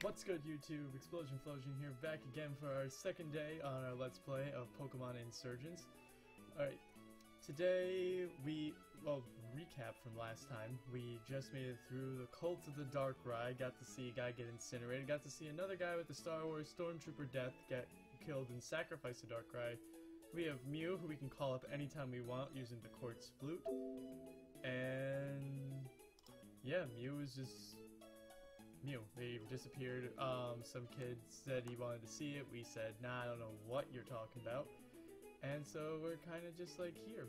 What's good, YouTube? Explosion Flosion here, back again for our second day on our Let's Play of Pokemon Insurgence. Alright, today recap from last time, we just made it through the Cult of the Darkrai, got to see a guy get incinerated, got to see another guy with the Star Wars Stormtrooper death get killed and sacrifice a Darkrai. We have Mew, who we can call up anytime we want using the Quartz Flute. And yeah, Mew is just Mew. They disappeared. Some kid said he wanted to see it. We said, nah, I don't know what you're talking about. And so we're kind of just like here.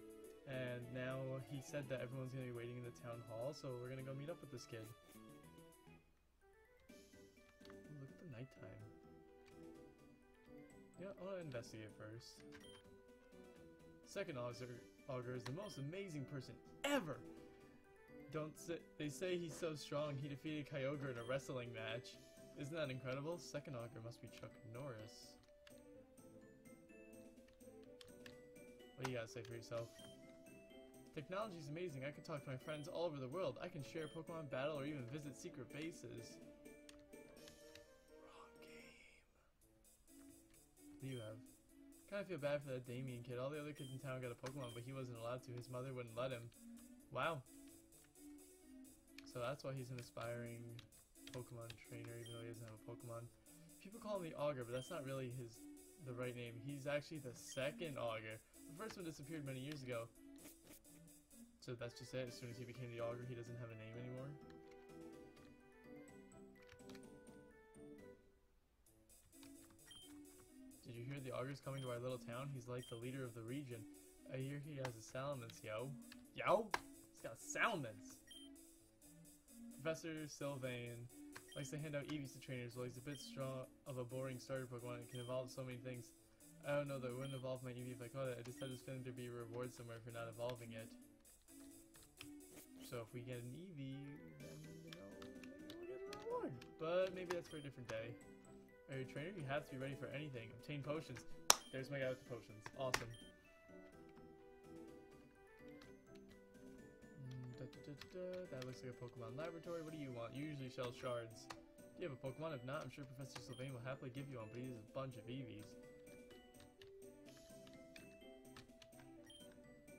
And now he said that everyone's going to be waiting in the town hall, so we're going to go meet up with this kid. Ooh, look at the nighttime. Yeah, I want to investigate first. Second Augur is the most amazing person ever! They say he's so strong he defeated Kyogre in a wrestling match. Isn't that incredible? Second Augur must be Chuck Norris. What do you gotta say for yourself? Technology is amazing. I can talk to my friends all over the world. I can share Pokemon battle or even visit secret bases. Wrong game. What do you have? Kinda feel bad for that Damien kid. All the other kids in town got a Pokemon, but he wasn't allowed to. His mother wouldn't let him. Wow. So that's why he's an aspiring Pokemon trainer, even though he doesn't have a Pokemon. People call him the Augur, but that's not really the right name. He's actually the second Augur. The first one disappeared many years ago. So that's just it. As soon as he became the Augur, he doesn't have a name anymore. Did you hear the Augur's coming to our little town? He's like the leader of the region. I hear he has a Salamence, yo. Yo? He's got Salamence! Professor Sylvain likes to hand out EVs to trainers. Well, he's a bit strong of a boring starter Pokemon. It can evolve so many things. I don't know that I wouldn't evolve my EV if I caught it. I just had this feeling there'd be a reward somewhere for not evolving it. So if we get an EV, then, you know, we'll get a reward. But maybe that's for a different day. Are you a trainer? You have to be ready for anything. Obtain potions. There's my guy with the potions. Awesome. That looks like a Pokemon laboratory. What do you want? You usually sell shards. Do you have a Pokemon? If not, I'm sure Professor Sylvain will happily give you one, but he has a bunch of EVs.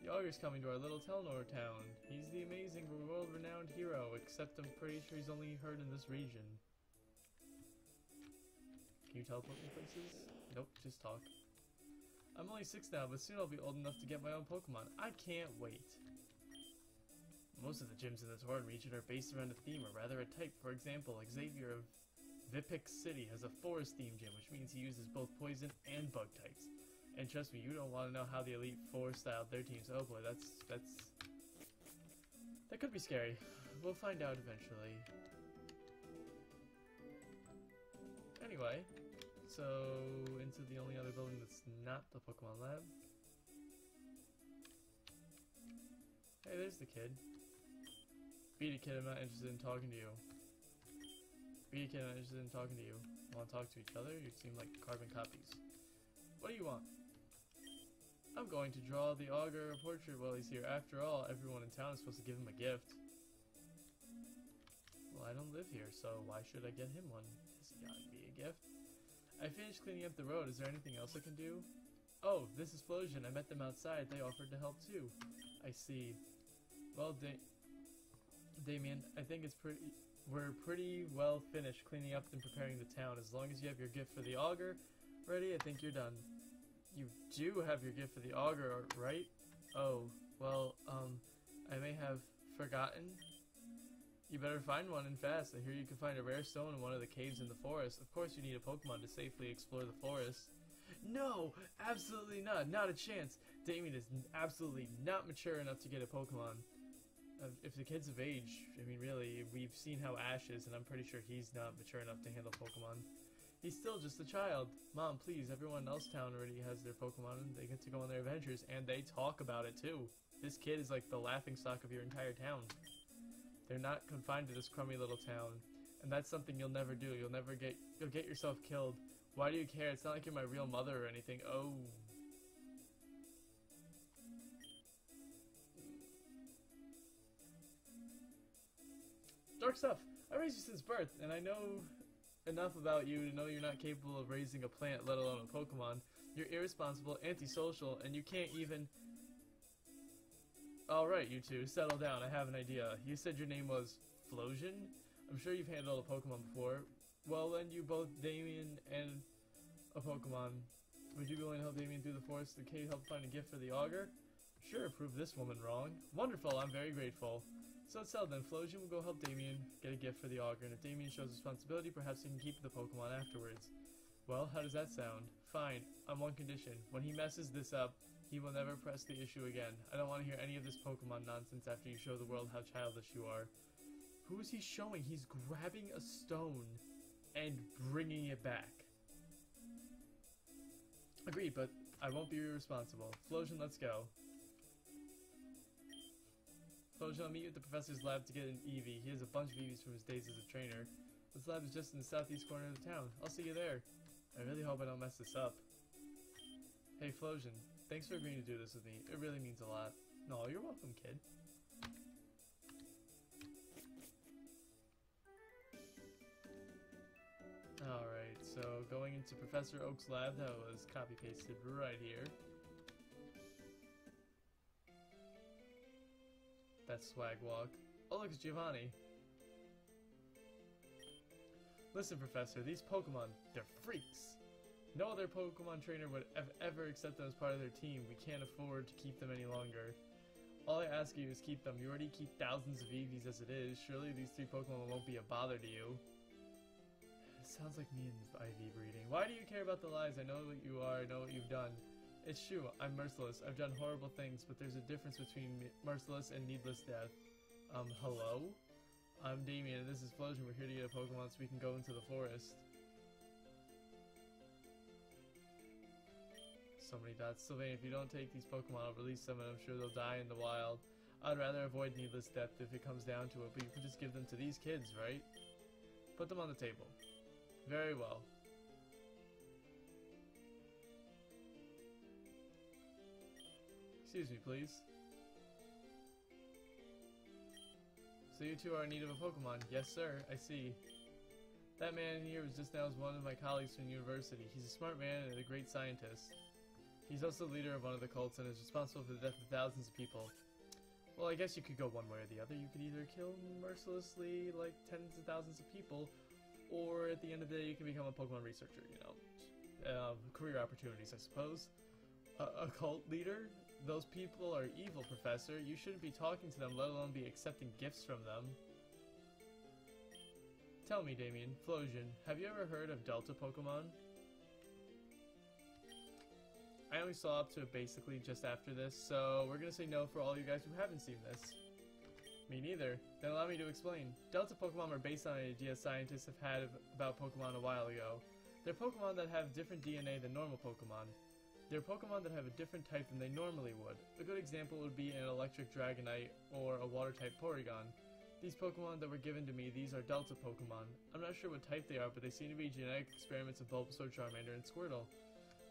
The Augur's coming to our little Telnor town. He's the amazing, world-renowned hero, except I'm pretty sure he's only heard in this region. Can you teleport me places? Nope, just talk. I'm only 6 now, but soon I'll be old enough to get my own Pokemon. I can't wait. Most of the gyms in the Tauren region are based around a theme, or rather a type. For example, Xavier of Vipix City has a forest-themed gym, which means he uses both poison and bug types. And trust me, you don't want to know how the Elite Four styled their teams. Oh boy, that could be scary. We'll find out eventually. Anyway, so into the only other building that's not the Pokemon Lab. Hey, there's the kid. Beat it, kid, I'm not interested in talking to you. Beat it, kid, I'm not interested in talking to you. Want to talk to each other? You seem like carbon copies. What do you want? I'm going to draw the Augur a portrait while he's here. After all, everyone in town is supposed to give him a gift. Well, I don't live here, so why should I get him one? This has got to be a gift. I finished cleaning up the road. Is there anything else I can do? Oh, this is Flosion. I met them outside. They offered to help too. I see. Well, Damien, I think we're pretty well finished cleaning up and preparing the town. As long as you have your gift for the Augur ready, I think you're done. You do have your gift for the Augur, right? Oh, well, I may have forgotten. You better find one and fast. I hear you can find a rare stone in one of the caves in the forest. Of course you need a Pokemon to safely explore the forest. No! Absolutely not! Not a chance! Damien is absolutely not mature enough to get a Pokemon. If the kid's of age, I mean really, we've seen how Ash is, and I'm pretty sure he's not mature enough to handle Pokemon. He's still just a child. Mom, please, everyone else in town already has their Pokemon, and they get to go on their adventures, and they talk about it too. This kid is like the laughingstock of your entire town. They're not confined to this crummy little town, and that's something you'll never do. You'll get yourself killed. Why do you care? It's not like you're my real mother or anything. Oh. Dark stuff. I raised you since birth, and I know enough about you to know you're not capable of raising a plant, let alone a Pokemon. You're irresponsible, antisocial, and you can't even... Alright, you two, settle down. I have an idea. You said your name was Flosion? I'm sure you've handled a Pokemon before. Well, then you both Damien and a Pokemon. Would you be willing to help Damien through the forest to help find a gift for the Augur? Sure, prove this woman wrong. Wonderful, I'm very grateful. So it's settled then. Flosion will go help Damien get a gift for the Augur, and if Damien shows responsibility, perhaps he can keep the Pokemon afterwards. Well, how does that sound? Fine, on one condition. When he messes this up, he will never press the issue again. I don't want to hear any of this Pokemon nonsense after you show the world how childish you are. Who is he showing? He's grabbing a stone and bringing it back. Agreed, but I won't be irresponsible. Flosion, let's go. Flosion, I'll meet you at the professor's lab to get an Eevee. He has a bunch of Eevees from his days as a trainer. This lab is just in the southeast corner of the town. I'll see you there. I really hope I don't mess this up. Hey, Flosion. Thanks for agreeing to do this with me. It really means a lot. No, you're welcome, kid. Alright, so going into Professor Oak's lab, that was copy-pasted right here. That's swag walk. Oh, look, it's Giovanni. Listen, Professor, these Pokemon, they're freaks. No other Pokemon trainer would ever accept them as part of their team. We can't afford to keep them any longer. All I ask you is keep them. You already keep thousands of Eevees as it is. Surely these 3 Pokemon won't be a bother to you. It sounds like me and IV breeding. Why do you care about the lies? I know what you are. I know what you've done. It's true. I'm merciless. I've done horrible things, but there's a difference between merciless and needless death. Hello? I'm Damien, and this is Flosion. We're here to get a Pokemon so we can go into the forest. So many dots. Sylvain, if you don't take these Pokemon, I'll release them and I'm sure they'll die in the wild. I'd rather avoid needless death if it comes down to it, but you can just give them to these kids, right? Put them on the table. Very well. Excuse me, please. So you two are in need of a Pokemon. Yes, sir. I see. That man here was just now one of my colleagues from university. He's a smart man and a great scientist. He's also the leader of one of the cults and is responsible for the death of thousands of people. Well, I guess you could go one way or the other. You could either kill mercilessly, like, tens of thousands of people, or at the end of the day, you can become a Pokemon researcher, you know. Career opportunities, I suppose. A cult leader? Those people are evil, Professor. You shouldn't be talking to them, let alone be accepting gifts from them. Tell me, Damien, Flosion, have you ever heard of Delta Pokemon? I only saw up to it basically just after this, so we're gonna say no for all you guys who haven't seen this. Me neither. Then allow me to explain. Delta Pokemon are based on an idea scientists have had about Pokemon a while ago. They're Pokemon that have different DNA than normal Pokemon. They're Pokemon that have a different type than they normally would. A good example would be an electric Dragonite or a water-type Porygon. These Pokemon that were given to me, these are Delta Pokemon. I'm not sure what type they are, but they seem to be genetic experiments of Bulbasaur, Charmander, and Squirtle.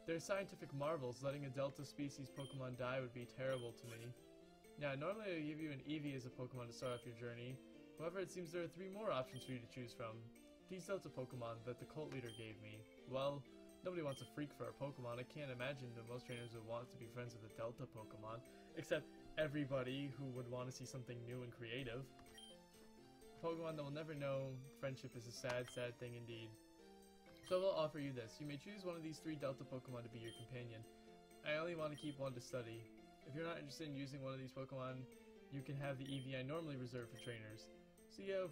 They're scientific marvels. Letting a Delta species Pokemon die would be terrible to me. Now, normally I would give you an Eevee as a Pokemon to start off your journey. However, it seems there are 3 more options for you to choose from. These Delta Pokemon that the cult leader gave me. Well, nobody wants a freak for a Pokemon. I can't imagine that most trainers would want to be friends with a Delta Pokemon. Except everybody who would want to see something new and creative. A Pokemon that will never know friendship is a sad, sad thing indeed. So I will offer you this. You may choose one of these 3 Delta Pokemon to be your companion. I only want to keep one to study. If you're not interested in using one of these Pokemon, you can have the Eevee I normally reserve for trainers. So you have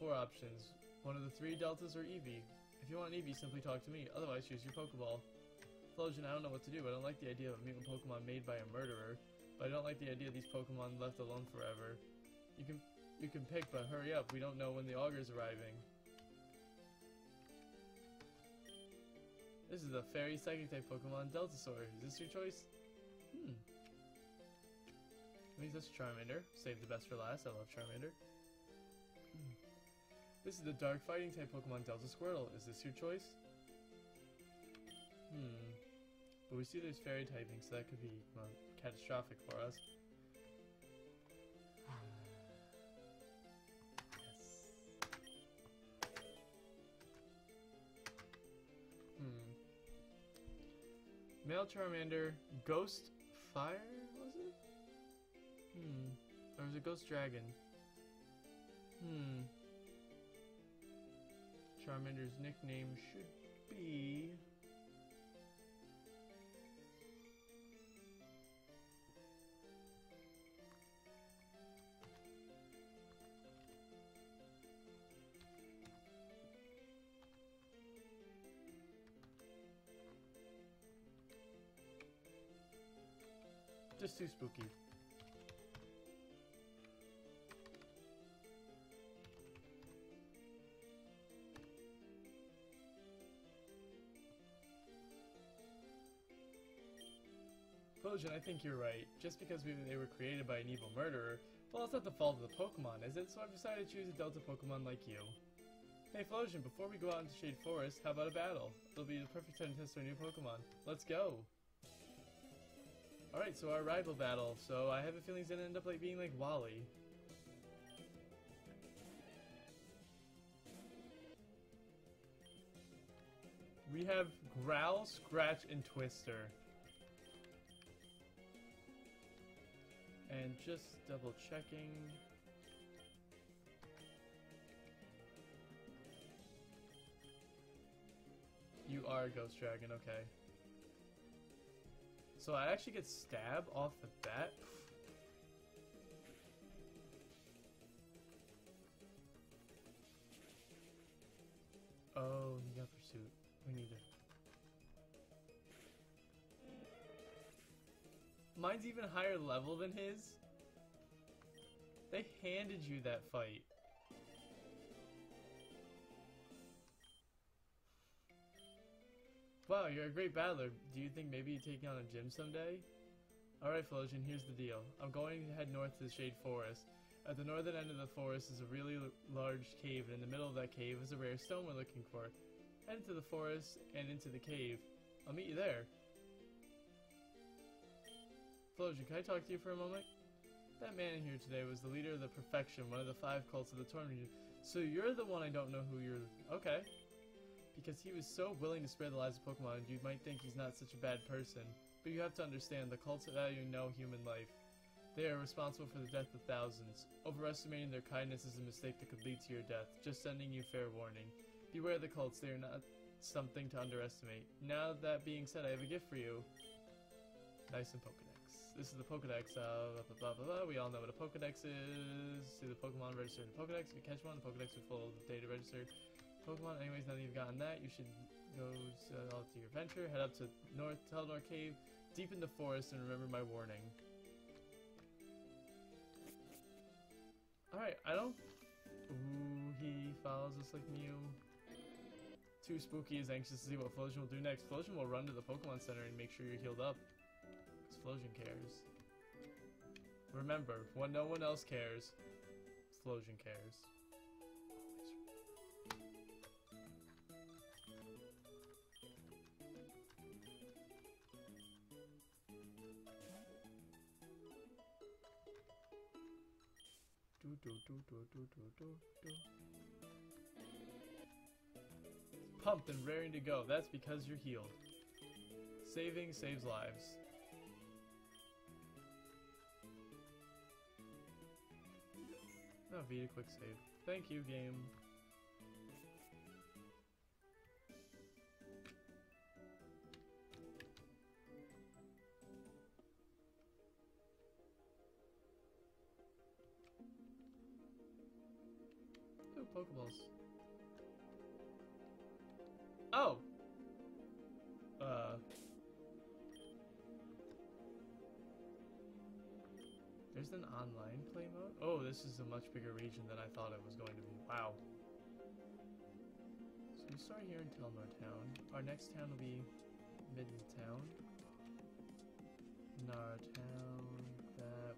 4 options. One of the 3 Deltas or Eevee. If you want an Eevee, simply talk to me. Otherwise, choose your Pokeball. Flosion, I don't know what to do. I don't like the idea of a mutant Pokemon made by a murderer. But I don't like the idea of these Pokemon left alone forever. You can pick, but hurry up. We don't know when the Augur's arriving. This is a fairy psychic type Pokemon, Deltasaur. Is this your choice? Means that's Charmander. Save the best for last. I love Charmander. This is the dark fighting type Pokemon, Delta Squirtle. Is this your choice? But we see there's fairy typing, so that could be catastrophic for us. Yes. Male Charmander, Ghost Fire, was it? Or was it Ghost Dragon? Charmander's nickname should be... just too spooky. Flojan, I think you're right. Just because they were created by an evil murderer, well, it's not the fault of the Pokemon, is it? So I've decided to choose a Delta Pokemon like you. Hey Flojan, before we go out into Shade Forest, how about a battle? It'll be the perfect time to test our new Pokemon. Let's go! Alright, so our rival battle. So I have a feeling it's gonna end up like being like Wally. We have Growl, Scratch, and Twister. And just double checking. You are a Ghost Dragon, okay. So I actually get Stab off the bat. Oh, you got Pursuit. We need it. Mine's even higher level than his. They handed you that fight. Wow, you're a great battler. Do you think maybe you take on a gym someday? Alright, Flojan, here's the deal. I'm going to head north to the Shade Forest. At the northern end of the forest is a really large cave, and in the middle of that cave is a rare stone we're looking for. Head into the forest and into the cave. I'll meet you there. Flojan, can I talk to you for a moment? That man in here today was the leader of the Perfection, one of the 5 cults of the Torment. So you're the one I don't know who you're... Okay. Because he was so willing to spare the lives of Pokemon, you might think he's not such a bad person. But you have to understand, the cults value no human life. They are responsible for the death of thousands. Overestimating their kindness is a mistake that could lead to your death. Just sending you fair warning. Beware of the cults, they are not something to underestimate. Now that being said, I have a gift for you. Nice and Pokedex. This is the Pokedex of blah, blah, blah, blah. We all know what a Pokedex is. See the Pokemon registered in the Pokedex. If you catch one, the Pokedex will full of data registered. Pokemon. Anyways, now that you've gotten that, you should go to your adventure. Head up to Telenor Cave, deep in the forest, and remember my warning. Alright, I don't... Ooh, he follows us like Mew. Too Spooky is anxious to see what Flojan will do next. Flojan will run to the Pokemon Center and make sure you're healed up. Because Flojan cares. Remember, when no one else cares, Flojan cares. Pumped and raring to go. That's because you're healed. Saving saves lives. No, Vita quick save. Thank you, game. Ooh, Pokeballs. Oh! There's an online play mode? Oh, this is a much bigger region than I thought it was going to be. Wow. So we start here in Telenor Town. Our next town will be Midden Town. Nar Town.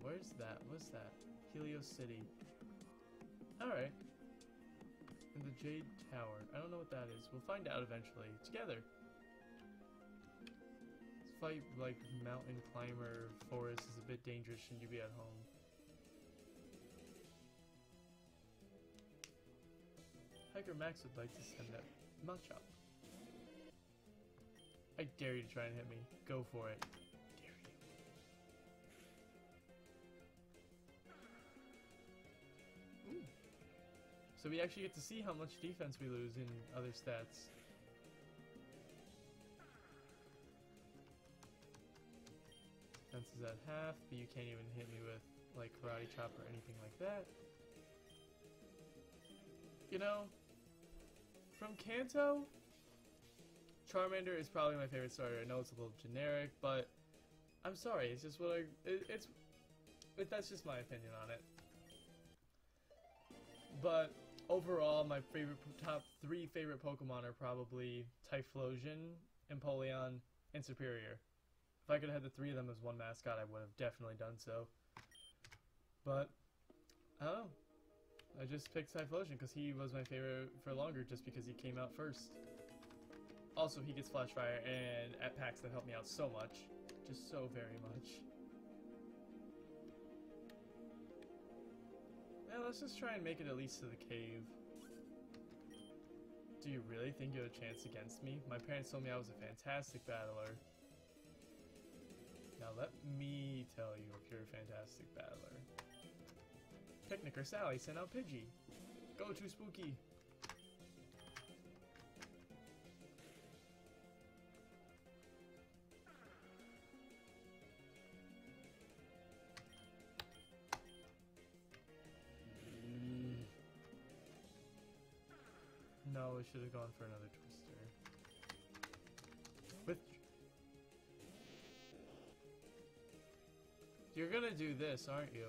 Where's that? What's that? Helios City. Alright. And the Jade Tower. I don't know what that is. We'll find out eventually. Together. This fight like mountain climber forest is a bit dangerous. Shouldn't you be at home? Hiker Max would like to send that Machop. I dare you to try and hit me. Go for it. Dare you. Ooh. So we actually get to see how much defense we lose in other stats. Defense is at half, but you can't even hit me with like karate chop or anything like that. You know, from Kanto, Charmander is probably my favorite starter. I know it's a little generic, but I'm sorry, it's just what that's just my opinion on it. But overall, my top 3 favorite Pokemon are probably Typhlosion, Empoleon, and Superior. If I could have had the 3 of them as one mascot, I would have definitely done so. But, I don't know. I just picked Typhlosion because he was my favorite for longer just because he came out first. Also, he gets Flash Fire, and at packs that helped me out so much. Just so very much. Now, let's just try and make it at least to the cave. Do you really think you have a chance against me? My parents told me I was a fantastic battler. Now let me tell you if you're a fantastic battler. Picnic or Sally, send out Pidgey. Go to Spooky. No, we should have gone for another Twister. With You're gonna do this, aren't you?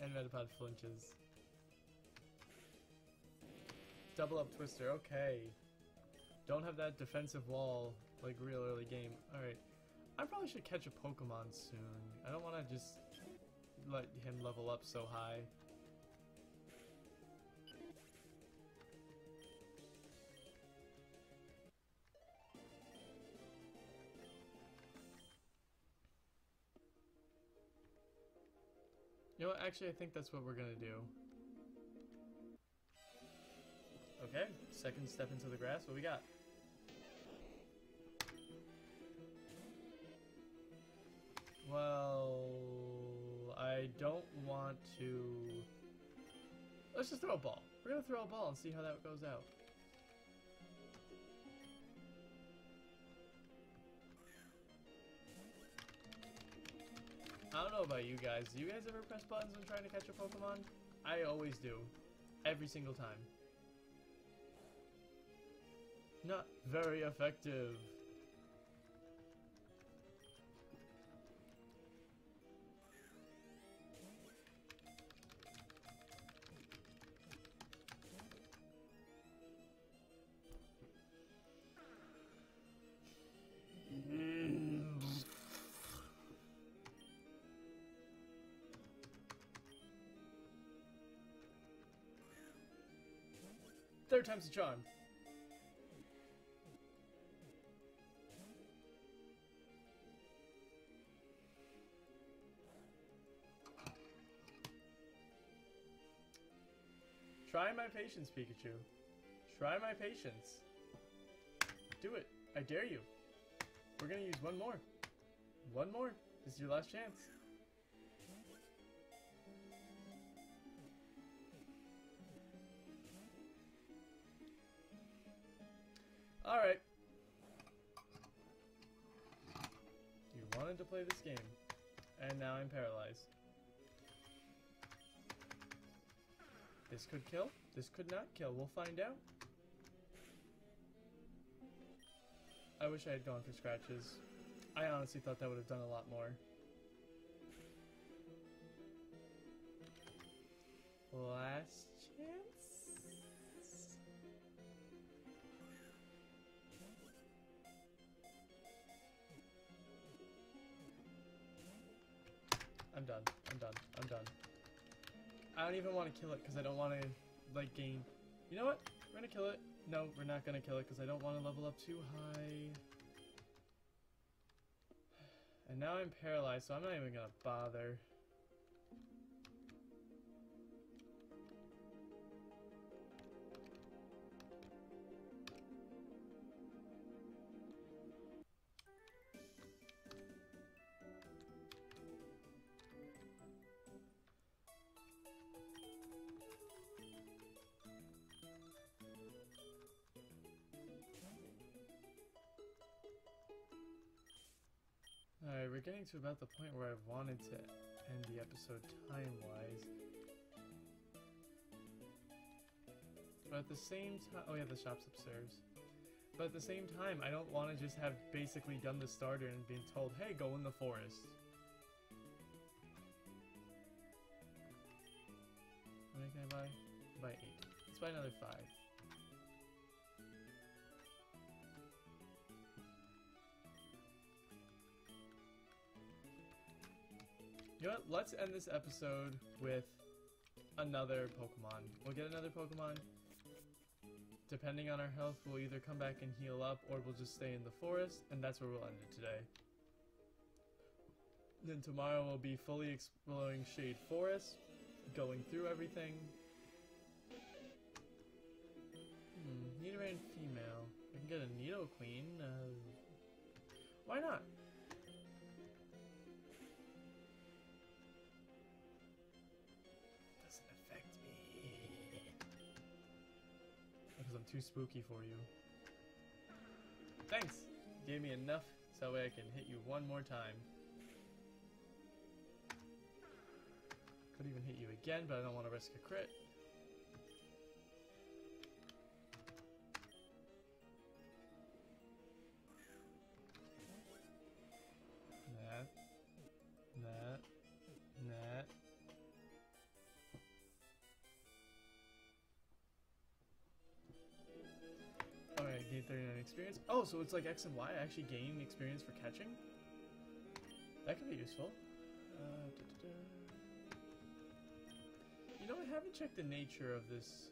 And Metapod flinches. Double up Twister, okay. Don't have that defensive wall like real early game. Alright. I probably should catch a Pokemon soon. I don't want to just let him level up so high. You know what, actually I think that's what we're gonna do. Okay, second step into the grass, what we got? Well, I don't want to... Let's just throw a ball. We're gonna throw a ball and see how that goes out. I don't know about you guys. Do you guys ever press buttons when trying to catch a Pokemon? I always do. Every single time. Not very effective. Third time's the charm. Try my patience, Pikachu. Try my patience. Do it. I dare you. We're gonna use one more. One more. This is your last chance. Alright. You wanted to play this game. And now I'm paralyzed. This could kill. This could not kill. We'll find out. I wish I had gone for scratches. I honestly thought that would have done a lot more. Last chance? I'm done. I'm done. I'm done. I don't even want to kill it because I don't want to, like, gain... You know what? We're going to kill it. No, we're not going to kill it because I don't want to level up too high. And now I'm paralyzed, so I'm not even going to bother. we're getting to about the point where I wanted to end the episode time-wise. But at the same time, oh yeah, the shop's upstairs. But at the same time, I don't want to just have basically done the starter and being told, hey, go in the forest. How many can I buy? Buy 8. Let's buy another 5. You know what? Let's end this episode with another Pokemon. We'll get another Pokemon. Depending on our health, we'll either come back and heal up, or we'll just stay in the forest, and that's where we'll end it today. Then tomorrow we'll be fully exploring Shade Forest, going through everything. Nidoran female. I can get a Nidoqueen. Why not? Because I'm too spooky for you. Thanks! You gave me enough so that way I can hit you one more time. Could even hit you again, but I don't want to risk a crit. That. Alright, gain 39 experience. Oh, so it's like X and Y. I actually gain experience for catching? That could be useful. You know, I haven't checked the nature of this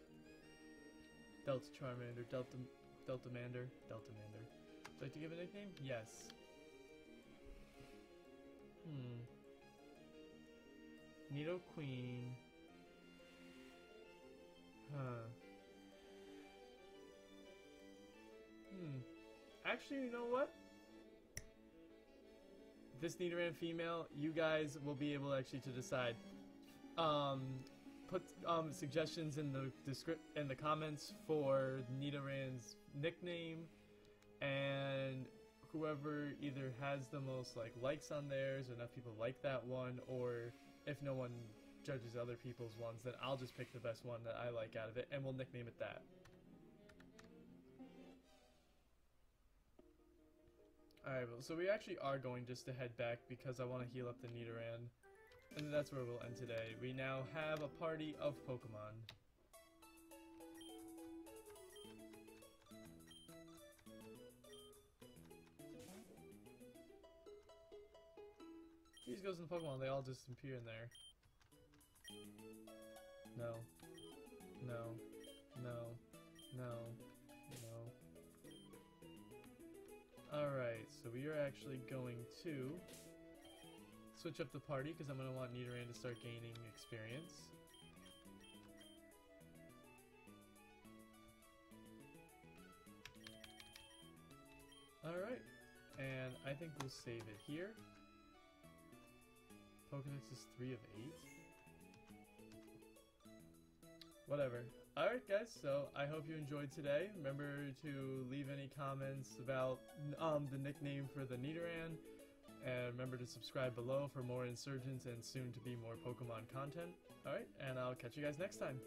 Delta Charmander, Deltamander. Would you like to give a nickname? Yes. Nidoqueen. Actually, you know what? This Nidoran female, you guys will be able actually to decide. Put suggestions in the comments for Nidoran's nickname, and whoever either has the most likes on theirs, or enough people like that one, or if no one judges other people's ones, then I'll just pick the best one that I like out of it, and we'll nickname it that. Alright, well, so we actually are going just to head back because I want to heal up the Nidoran. And that's where we'll end today. We now have a party of Pokemon. These goes in Pokemon, they all just appear in there. No. Alright, so we are actually going to switch up the party because I'm going to want Nidoran to start gaining experience. Alright, and I think we'll save it here. Pokedex is 3 of 8. Whatever. Alright guys, so I hope you enjoyed today. Remember to leave any comments about the nickname for the Nidoran. And remember to subscribe below for more Insurgence and soon to be more Pokemon content. Alright, and I'll catch you guys next time.